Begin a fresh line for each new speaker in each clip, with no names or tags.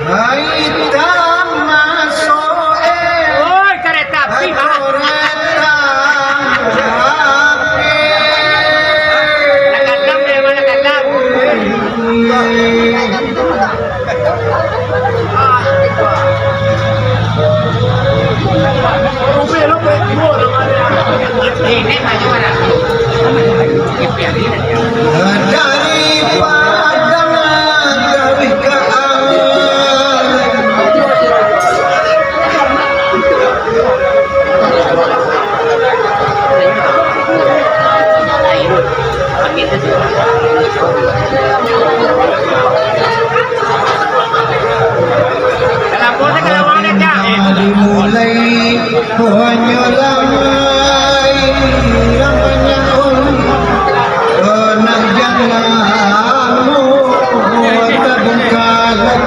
Ay, tama soe.
Oy, kereta api ba?
Kereta api.
Nakalam dia mana nakalam? Ini maju mana?
Daripada dari dimulai penyelai ramanya nak janganmu terbengkalai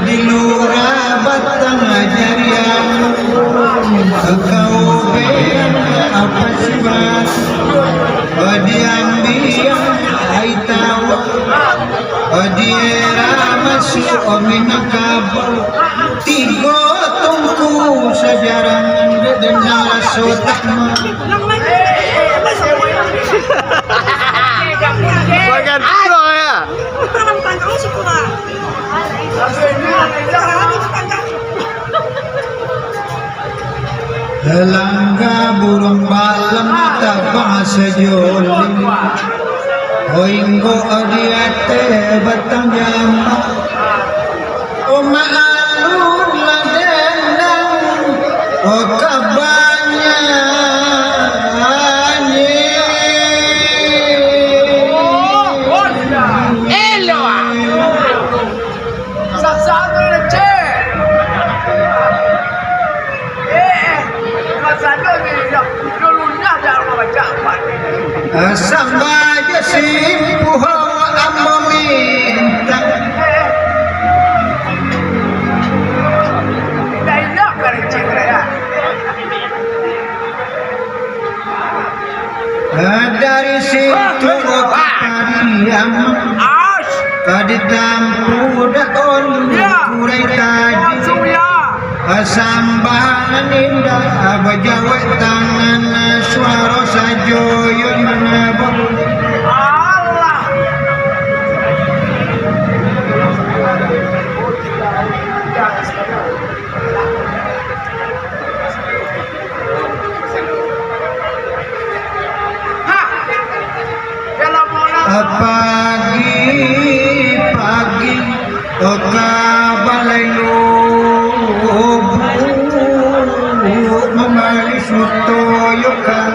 di lurah batang ajarian kau beang apa sifat diambil ai tahu diera masuk ominakabur tiga tungku sejarah dan sotakma
bagian pro ya.
Langga burung balam tabang sejoling Oinggo adiate batang jamba Oma alun ladendang O kabanya Sambaja simpuho amo minta dari situ kadiam kaditampu daon kurai tadi sambahan indah abajawat tangan suara sajoyo menabung Allah pagi oka balai memalis mutoyokan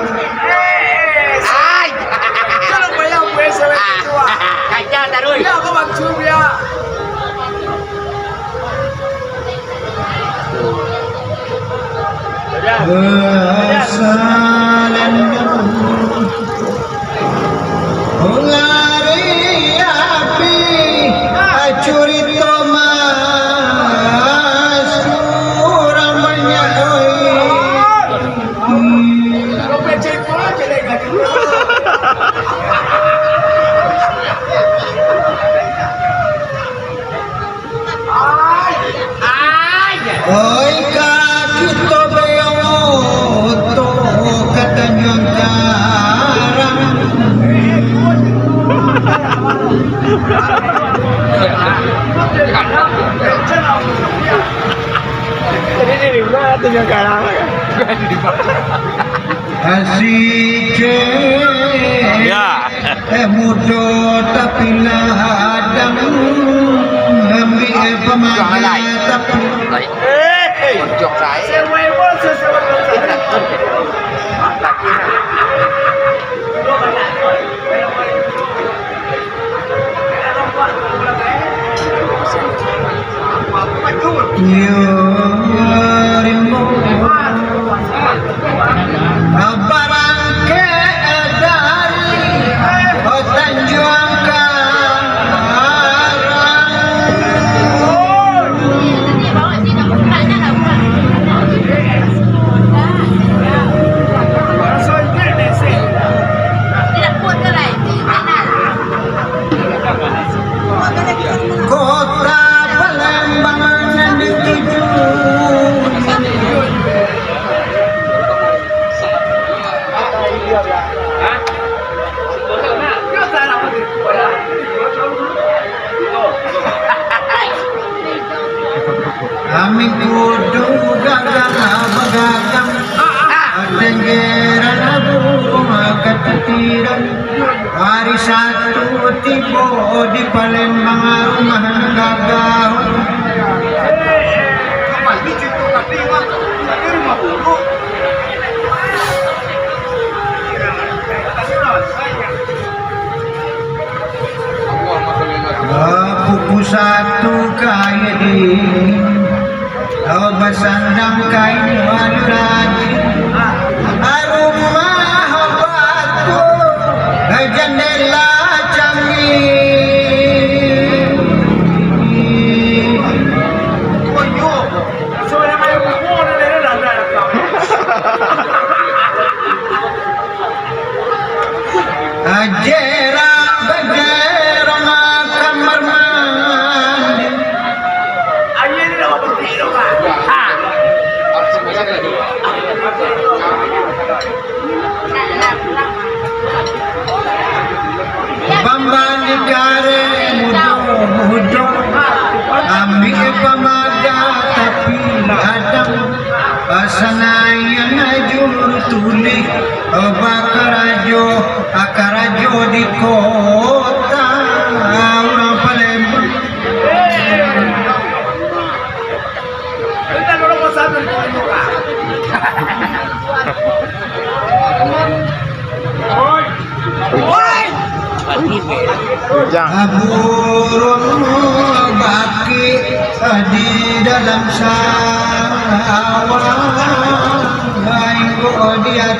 kaca taruh ya kau maksud ya
salam ngari api acuri toma Oi kakito beong to katanjung karang.
Jadi di mana tuh yang karang?
Asike
Ya.
mudo tapi ladang ambi pemakai tapi
Jok saya.
nyurimbo barang keedari tanjung karang. Kota Palembang dituju kami kudu gagang bagagang tenggeran burung ketetiran hari satu tiba di Palembang rumah gagah. Buku satu kaya di basandang kain warnadi rumah batu jendela canggih jerak begerong kamar mandi Bambani kare mudo ambi pamaga tapi adam pasanayan ajur tuli bakarajo akarajo di kota orang Palembang. Burung baki di dalam sawah ainggo diat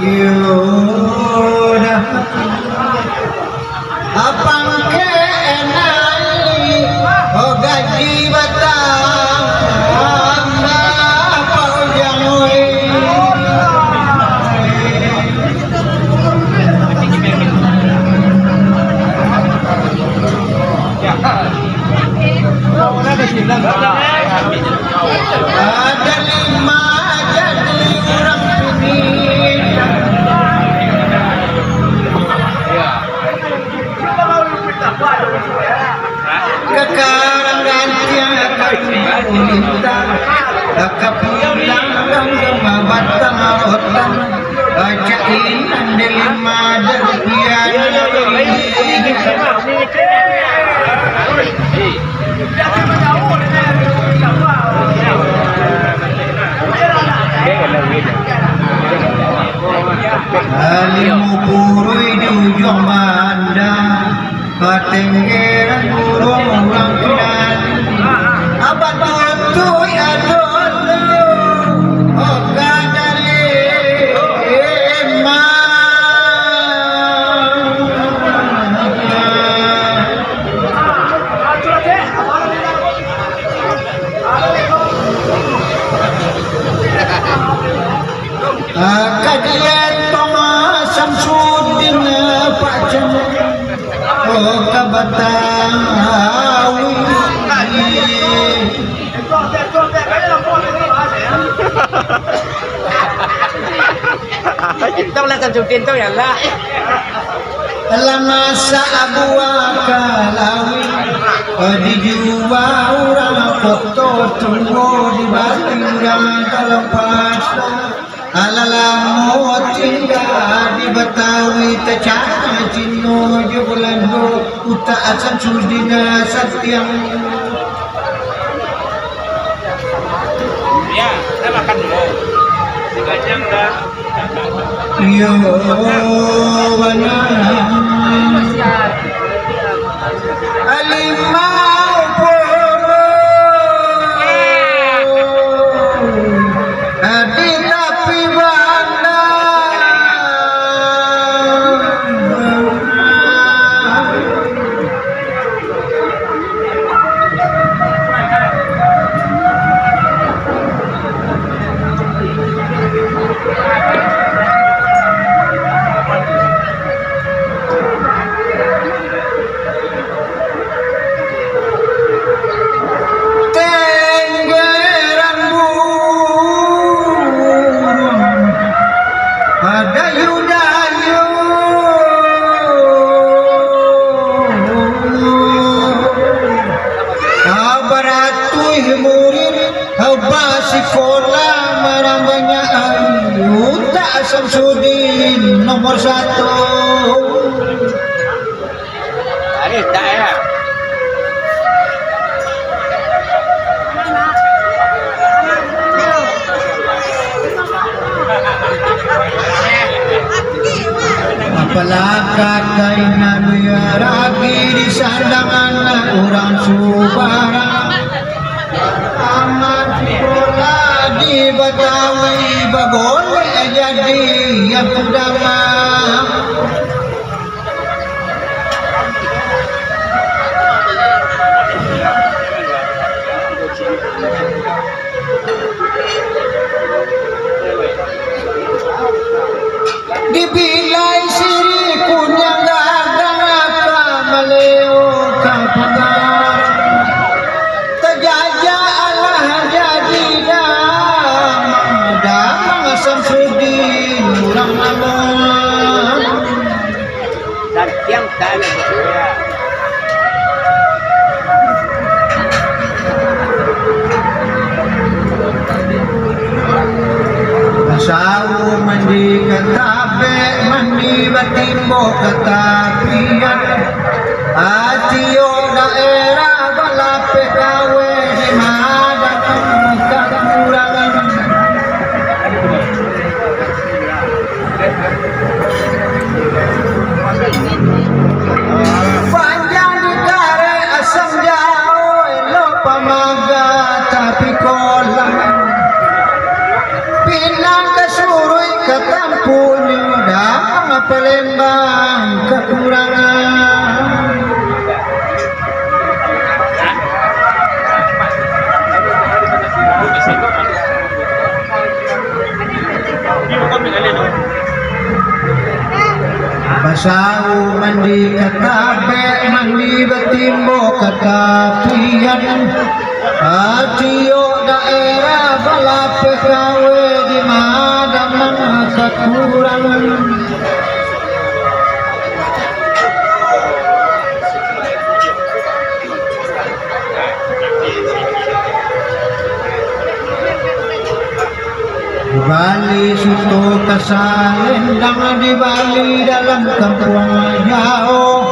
Yoda apang kenai gaji batang apa yang ada 5 jadi orang ini kekarang gantian kita kapulang batang rotan bacain ande 5 derpian alimu purui di ujung banda Patenggeran burung orang kinan abad tuh adon ogadale emang kajian Thomas Samsudin Pak Cem Kabatang Awi
Tao là Trần Trung Tiên tao nhận ra.
lama saabua kalawi dijuwa urang foto tunggu di batu urang dalam pasta alalamu tinggal di Betawi tecana cino jebulando uta asam sudina satyam
Ya, saya makan dulu. Digajang dah.
yo wana alimau poro adi tapi banda tenggeran burung ada yudayu abaratuh murid haba sekolah marambanya ayu tak Samsudin nomor 1
Ini tak ya.
apalakad kay nangyaragi di sandangan na urang subara amat sekolah di Betawi bagol jadi yang kudama dibilay siri kunyang dagang kamaleo kapagar tajaja Allah jadi damang Samsudin urang alam
Dan tiang tak ada.
Sawu mandi katabe mandi batimbo katapian atio daerah balape kawe di madang kakurangan panjang di kare asam jauh elo pamaga tapi kolang pinang kesurui ketampunyo damang Palembang kekurangan Basau mandi katabe mandi batimbo katapian atio daerah balape kawe di madamang kekurangan di Bali suto kasalendang di Bali dalam kampung jauh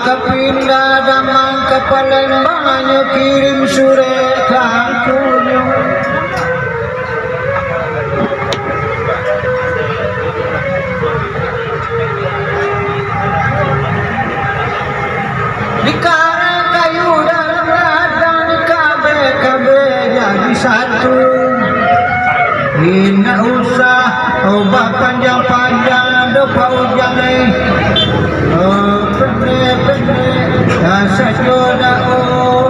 kapinda damang ke Palembang hanya kirim sure kangkunyo di karang kayu dalam ladang di kabe-kabe jadi satu. Tidak usah obat panjang-panjang dopa ujang pendek-pendek rasa jodoh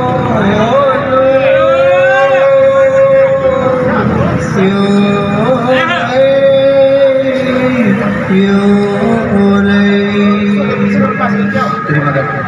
Yo oleh. Terima kasih.